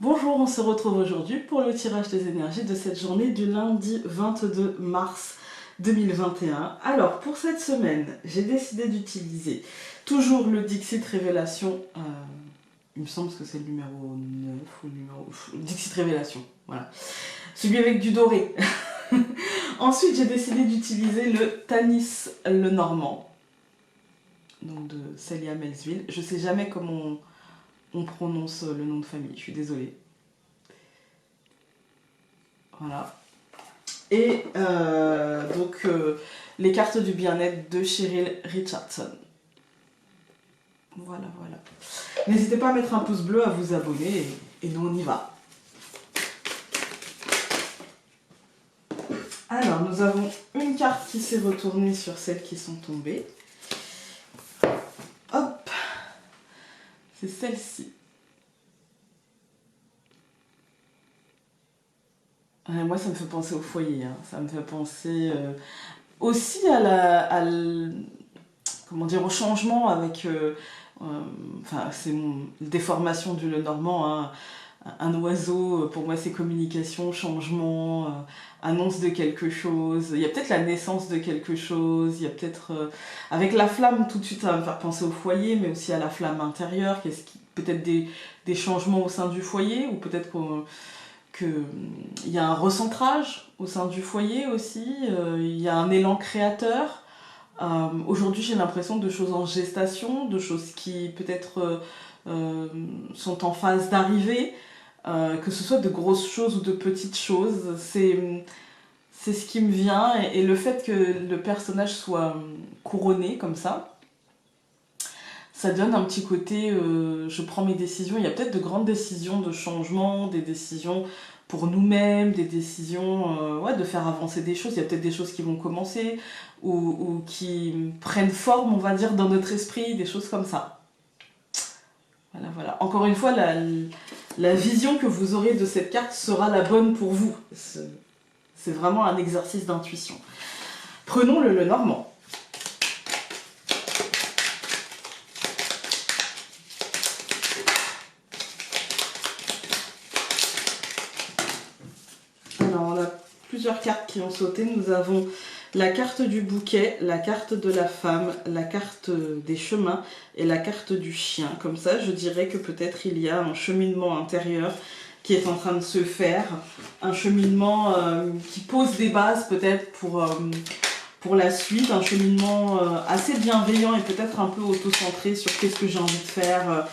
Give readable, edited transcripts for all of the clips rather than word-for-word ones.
Bonjour, on se retrouve aujourd'hui pour le tirage des énergies de cette journée du lundi 22 mars 2021. Alors, pour cette semaine, j'ai décidé d'utiliser toujours le Dixit Révélation. Il me semble que c'est le numéro 9 ou le numéro... Dixit Révélation, voilà. Celui avec du doré. Ensuite, j'ai décidé d'utiliser le Tanis le Normand, donc de Célia Melsville. Je sais jamais comment on prononce le nom de famille, je suis désolée. Voilà. Et les cartes du bien-être de Cheryl Richardson. Voilà, voilà. N'hésitez pas à mettre un pouce bleu, à vous abonner, et nous on y va. Alors, nous avons une carte qui s'est retournée sur celles qui sont tombées. Hop! C'est celle-ci. Moi, ça me fait penser au foyer. Hein. Ça me fait penser aussi comment dire, au changement avec... enfin, c'est une déformation du Lenormand. Hein. Un oiseau, pour moi, c'est communication, changement, annonce de quelque chose. Il y a peut-être la naissance de quelque chose. Il y a peut-être... avec la flamme, tout de suite, ça va me faire penser au foyer, mais aussi à la flamme intérieure. Peut-être des changements au sein du foyer, ou peut-être qu'il y a un recentrage au sein du foyer aussi, il y a un élan créateur. Aujourd'hui, j'ai l'impression de choses en gestation, de choses qui peut-être sont en phase d'arrivée, que ce soit de grosses choses ou de petites choses. C'est ce qui me vient, et le fait que le personnage soit couronné comme ça donne un petit côté, je prends mes décisions. Il y a peut-être de grandes décisions de changement, des décisions pour nous-mêmes, des décisions de faire avancer des choses. Il y a peut-être des choses qui vont commencer ou qui prennent forme, on va dire, dans notre esprit, des choses comme ça. Voilà, voilà. Encore une fois, la vision que vous aurez de cette carte sera la bonne pour vous. C'est vraiment un exercice d'intuition. Prenons le Lenormand. Plusieurs cartes qui ont sauté. Nous avons la carte du bouquet, la carte de la femme, la carte des chemins et la carte du chien. Comme ça, je dirais que peut-être il y a un cheminement intérieur qui est en train de se faire, un cheminement qui pose des bases peut-être pour la suite, un cheminement assez bienveillant et peut-être un peu auto-centré sur qu'est-ce que j'ai envie de faire,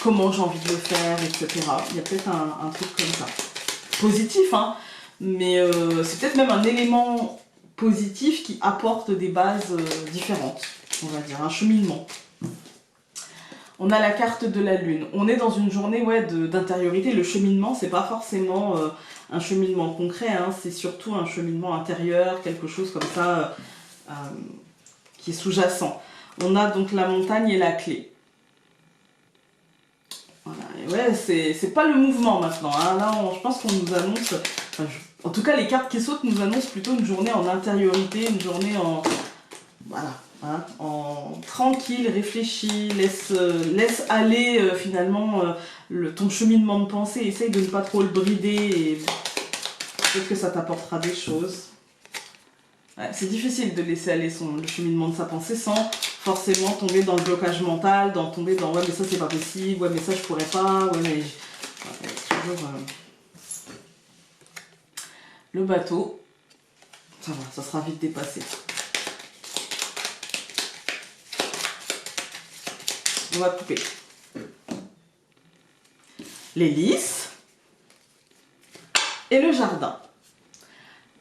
comment j'ai envie de le faire, etc. Il y a peut-être un truc comme ça. Positif, hein, mais c'est peut-être même un élément positif qui apporte des bases différentes, on va dire, un cheminement. On a la carte de la lune. On est dans une journée d'intériorité. Le cheminement, c'est pas forcément un cheminement concret, hein, c'est surtout un cheminement intérieur, quelque chose comme ça qui est sous-jacent. On a donc la montagne et la clé. Voilà. Et ouais, c'est pas le mouvement maintenant. Hein. Là, je pense qu'on nous annonce... en tout cas, les cartes qui sautent nous annoncent plutôt une journée en intériorité, une journée en... Voilà. Hein, en tranquille, réfléchi, laisse aller finalement ton cheminement de pensée. Essaye de ne pas trop le brider et peut-être que ça t'apportera des choses. Ouais, c'est difficile de laisser aller le cheminement de sa pensée sans forcément tomber dans le blocage mental, tomber dans ouais mais ça c'est pas possible, ouais mais ça je pourrais pas, ouais mais... toujours, le bateau, ça va, ça sera vite dépassé. On va couper. Les lys et le jardin.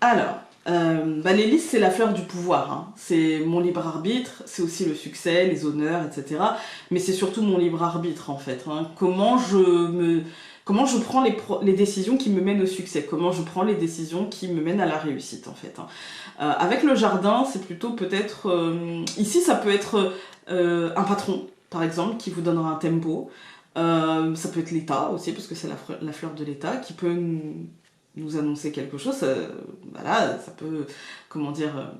Alors, les lys, c'est la fleur du pouvoir. Hein. C'est mon libre arbitre, c'est aussi le succès, les honneurs, etc. Mais c'est surtout mon libre arbitre, en fait. Hein. Comment je prends les décisions qui me mènent au succès, comment je prends les décisions qui me mènent à la réussite, en fait. Hein. Avec le jardin, c'est plutôt peut-être... ici, ça peut être un patron, par exemple, qui vous donnera un tempo. Ça peut être l'État aussi, parce que c'est la fleur de l'État, qui peut nous annoncer quelque chose. Voilà, ça peut, comment dire,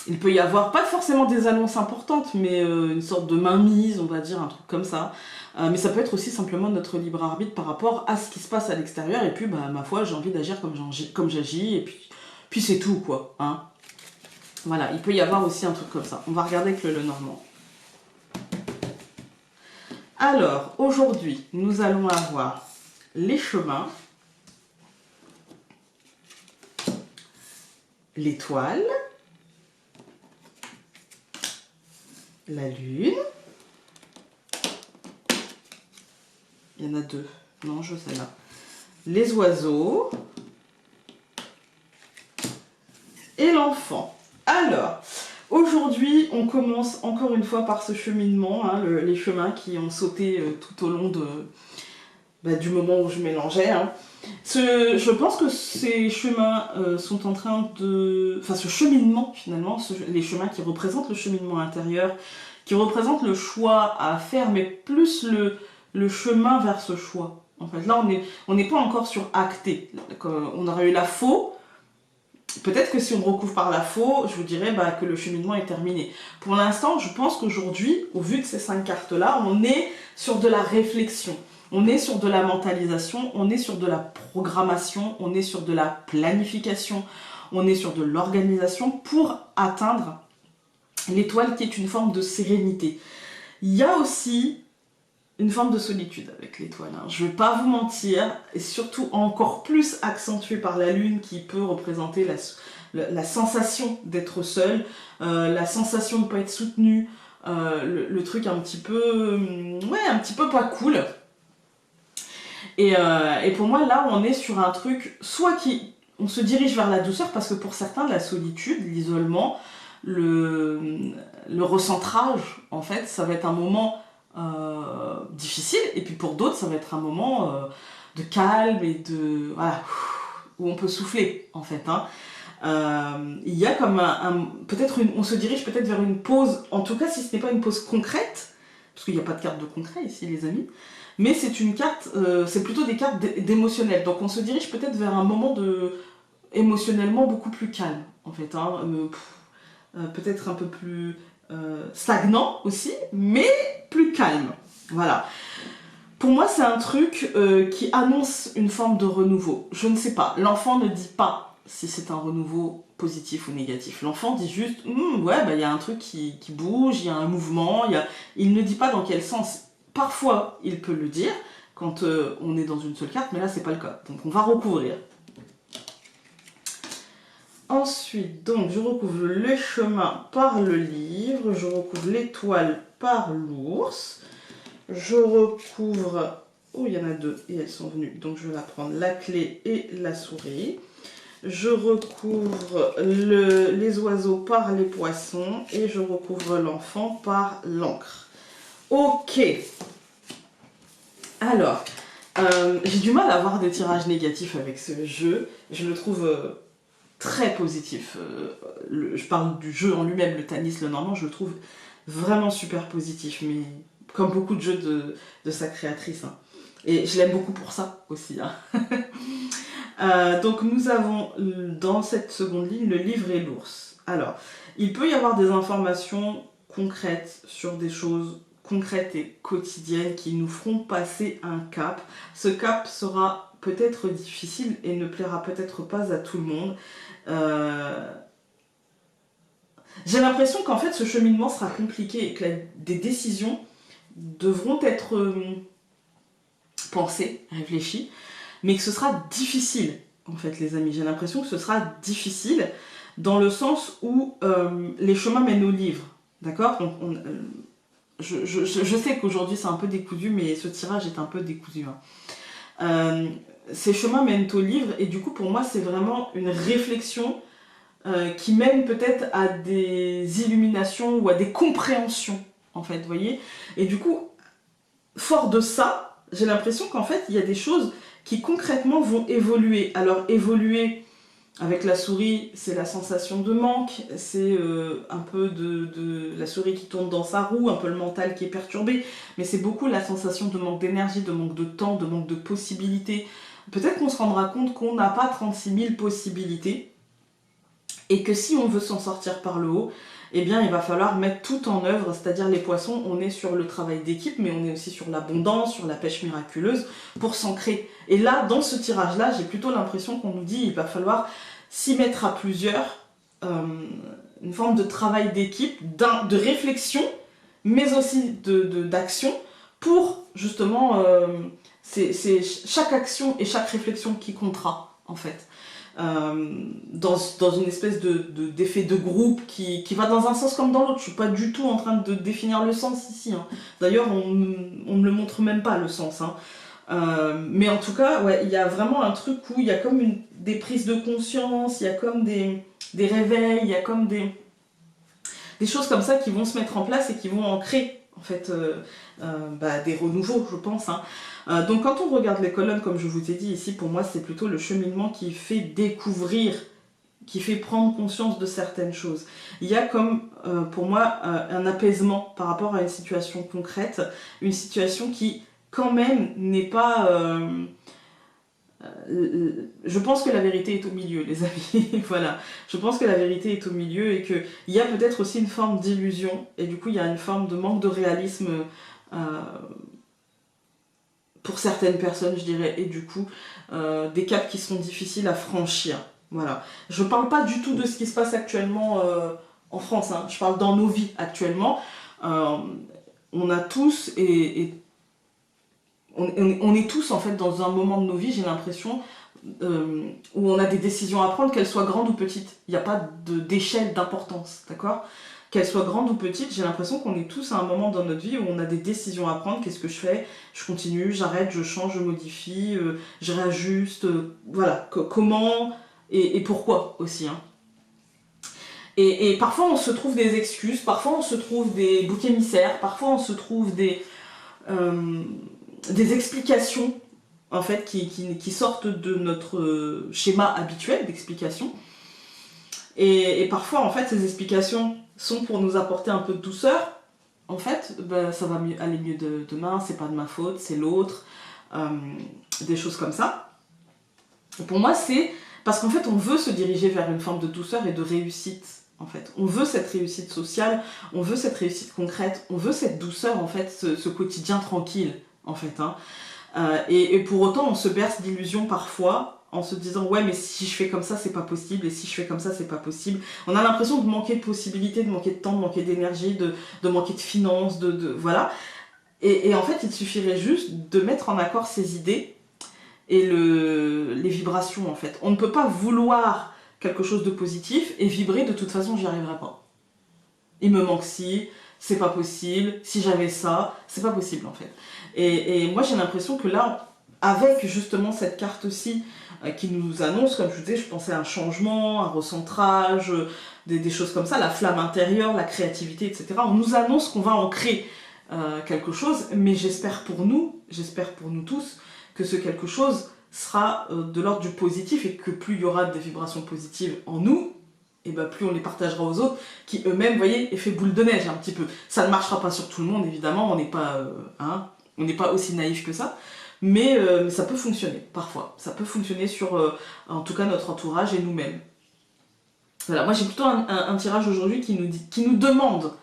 Il peut y avoir, pas forcément des annonces importantes, mais une sorte de mainmise, on va dire, un truc comme ça. Mais ça peut être aussi simplement notre libre arbitre par rapport à ce qui se passe à l'extérieur. Et puis, bah, ma foi, j'ai envie d'agir comme j'agis. Et puis c'est tout, quoi. Hein. Voilà, il peut y avoir aussi un truc comme ça. On va regarder avec le Lenormand. Alors, aujourd'hui, nous allons avoir les chemins, l'étoile, la lune. Il y en a deux. Non, je sais là. Les oiseaux et l'enfant. Alors, aujourd'hui, on commence encore une fois par ce cheminement, hein, les chemins qui ont sauté tout au long du moment où je mélangeais. Hein. Je pense que ces chemins sont en train de... Enfin, ce cheminement, finalement, les chemins qui représentent le cheminement intérieur, qui représentent le choix à faire, mais plus le chemin vers ce choix. En fait, là, on n'est pas encore sur acté. On aurait eu la faux. Peut-être que si on recouvre par la faux, je vous dirais que le cheminement est terminé. Pour l'instant, je pense qu'aujourd'hui, au vu de ces 5 cartes-là, on est sur de la réflexion. On est sur de la mentalisation, on est sur de la programmation, on est sur de la planification, on est sur de l'organisation pour atteindre l'étoile qui est une forme de sérénité. Il y a aussi une forme de solitude avec l'étoile. Hein. Je ne vais pas vous mentir, et surtout encore plus accentuée par la lune qui peut représenter la sensation d'être seul, la sensation de ne pas être soutenu, le truc un petit peu pas cool. Et pour moi, là, on est sur un truc, soit on se dirige vers la douceur, parce que pour certains, la solitude, l'isolement, le recentrage, en fait, ça va être un moment difficile, et puis pour d'autres, ça va être un moment de calme et de... Voilà, où on peut souffler, en fait. Hein. Il y a comme on se dirige peut-être vers une pause, en tout cas, si ce n'est pas une pause concrète, parce qu'il n'y a pas de carte de concret ici, les amis, mais c'est une carte, c'est plutôt des cartes d'émotionnel. Donc on se dirige peut-être vers un moment émotionnellement beaucoup plus calme, en fait. Hein. Peut-être un peu plus stagnant aussi, mais plus calme. Voilà. Pour moi, c'est un truc qui annonce une forme de renouveau. Je ne sais pas. L'enfant ne dit pas si c'est un renouveau positif ou négatif. L'enfant dit juste, ouais, y a un truc qui bouge, il y a un mouvement. Il ne dit pas dans quel sens. Parfois, il peut le dire quand on est dans une seule carte, mais là, c'est pas le cas. Donc, on va recouvrir. Ensuite, donc, je recouvre le chemin par le livre, je recouvre l'étoile par l'ours, je recouvre... Oh, il y en a deux et elles sont venues, donc je vais la prendre, la clé et la souris. Je recouvre les oiseaux par les poissons et je recouvre l'enfant par l'encre. Ok. Alors, j'ai du mal à avoir des tirages négatifs avec ce jeu. Je le trouve très positif. Je parle du jeu en lui-même, le Tanis, le Normand, je le trouve vraiment super positif, mais comme beaucoup de jeux de sa créatrice. Hein. Et je l'aime beaucoup pour ça aussi. Hein. Donc nous avons dans cette seconde ligne le livre et l'ours. Alors, il peut y avoir des informations concrètes sur des choses concrètes et quotidiennes qui nous feront passer un cap. Ce cap sera peut-être difficile et ne plaira peut-être pas à tout le monde. J'ai l'impression qu'en fait ce cheminement sera compliqué et que des décisions devront être pensées, réfléchies, mais que ce sera difficile en fait les amis. J'ai l'impression que ce sera difficile dans le sens où les chemins mènent au livre, d'accord. Donc je sais qu'aujourd'hui c'est un peu décousu, mais ce tirage est un peu décousu. Hein. Ces chemins mènent au livre et du coup pour moi c'est vraiment une réflexion qui mène peut-être à des illuminations ou à des compréhensions en fait, vous voyez. Et du coup, fort de ça, j'ai l'impression qu'en fait il y a des choses qui concrètement vont évoluer. Alors évoluer avec la souris, c'est la sensation de manque, c'est un peu de la souris qui tourne dans sa roue, un peu le mental qui est perturbé, mais c'est beaucoup la sensation de manque d'énergie, de manque de temps, de manque de possibilités. Peut-être qu'on se rendra compte qu'on n'a pas 36 000 possibilités, Et que si on veut s'en sortir par le haut, eh bien il va falloir mettre tout en œuvre, c'est-à-dire les poissons, on est sur le travail d'équipe, mais on est aussi sur l'abondance, sur la pêche miraculeuse, pour s'ancrer. Et là, dans ce tirage-là, j'ai plutôt l'impression qu'on nous dit il va falloir s'y mettre à plusieurs, une forme de travail d'équipe, de réflexion, mais aussi d'action, pour justement, c'est chaque action et chaque réflexion qui comptera, en fait. Dans une espèce d'effet de groupe qui va dans un sens comme dans l'autre. Je suis pas du tout en train de définir le sens ici. Hein. D'ailleurs, on ne le montre même pas, le sens. Hein. Mais en tout cas, ouais, il y a vraiment un truc où il y a comme des prises de conscience, il y a comme des réveils, il y a comme des choses comme ça qui vont se mettre en place et qui vont ancrer en fait des renouveaux, je pense. Hein. Donc quand on regarde les colonnes, comme je vous ai dit ici, pour moi c'est plutôt le cheminement qui fait découvrir, qui fait prendre conscience de certaines choses. Il y a comme, pour moi, un apaisement par rapport à une situation concrète, une situation qui quand même n'est pas... je pense que la vérité est au milieu, les amis. Voilà. Je pense que la vérité est au milieu et qu'il y a peut-être aussi une forme d'illusion. Et du coup, il y a une forme de manque de réalisme pour certaines personnes, je dirais. Et du coup, des caps qui sont difficiles à franchir. Voilà. Je parle pas du tout de ce qui se passe actuellement en France. Hein. Je parle dans nos vies actuellement. On a tous on est tous en fait dans un moment de nos vies, j'ai l'impression, où on a des décisions à prendre, qu'elles soient grandes ou petites. Il n'y a pas d'échelle d'importance, d'accord? Qu'elles soient grandes ou petites, j'ai l'impression qu'on est tous à un moment dans notre vie où on a des décisions à prendre. Qu'est-ce que je fais? Je continue, j'arrête, je change, je modifie, je réajuste, voilà, comment et pourquoi aussi. Hein. Et parfois on se trouve des excuses, parfois on se trouve des boucs émissaires, parfois on se trouve des explications en fait qui sortent de notre schéma habituel d'explication et parfois en fait ces explications sont pour nous apporter un peu de douceur. En fait ça va aller mieux demain, c'est pas de ma faute, c'est l'autre, des choses comme ça. Et pour moi c'est parce qu'en fait on veut se diriger vers une forme de douceur et de réussite. En fait, on veut cette réussite sociale, on veut cette réussite concrète, on veut cette douceur en fait, ce quotidien tranquille en fait. Hein. Et pour autant, on se berce d'illusions parfois en se disant ouais mais si je fais comme ça c'est pas possible et si je fais comme ça c'est pas possible. On a l'impression de manquer de possibilités, de manquer de temps, de manquer d'énergie, de manquer de finances, voilà. Et en fait, il suffirait juste de mettre en accord ces idées et les vibrations en fait. On ne peut pas vouloir quelque chose de positif et vibrer de toute façon j'y arriverai pas. Il me manque ci, c'est pas possible, si j'avais ça, c'est pas possible en fait. Et moi j'ai l'impression que là, avec justement cette carte-ci qui nous annonce, comme je vous disais, je pensais à un changement, un recentrage, des choses comme ça, la flamme intérieure, la créativité, etc. On nous annonce qu'on va ancrer quelque chose, mais j'espère pour nous tous, que ce quelque chose sera de l'ordre du positif et que plus il y aura des vibrations positives en nous, et ben plus on les partagera aux autres, qui eux-mêmes, vous voyez, effet boule de neige un petit peu. Ça ne marchera pas sur tout le monde, évidemment, on n'est pas aussi naïf que ça, mais ça peut fonctionner, parfois. Ça peut fonctionner sur, en tout cas, notre entourage et nous-mêmes. Voilà, moi j'ai plutôt un tirage aujourd'hui qui nous demande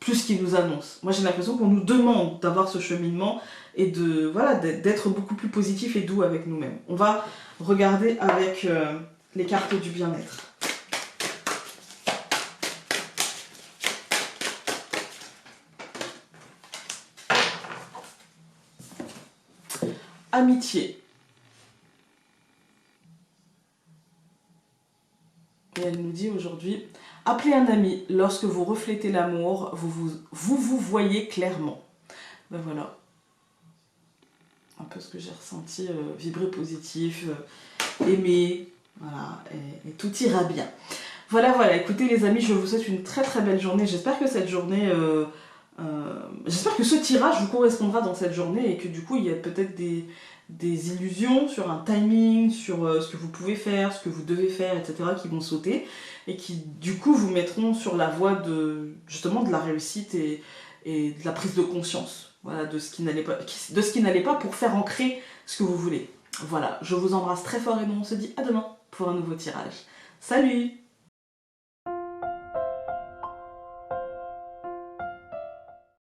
plus qu'il nous annonce. Moi j'ai l'impression qu'on nous demande d'avoir ce cheminement et d'être beaucoup plus positif et doux avec nous-mêmes. On va regarder avec les cartes du bien-être. Amitié. Et elle nous dit aujourd'hui, appelez un ami, lorsque vous reflétez l'amour, vous voyez clairement. Ben voilà. Un peu ce que j'ai ressenti, vibrer positif, aimer, voilà, et tout ira bien. Voilà, écoutez les amis, je vous souhaite une très très belle journée. J'espère que cette journée, j'espère que ce tirage vous correspondra dans cette journée et que du coup il y a peut-être des illusions sur un timing, sur ce que vous pouvez faire, ce que vous devez faire, etc. qui vont sauter et qui du coup vous mettront sur la voie justement de la réussite et de la prise de conscience. Voilà, de ce qui n'allait pas pour faire ancrer ce que vous voulez. Voilà, je vous embrasse très fort et nous on se dit à demain pour un nouveau tirage. Salut!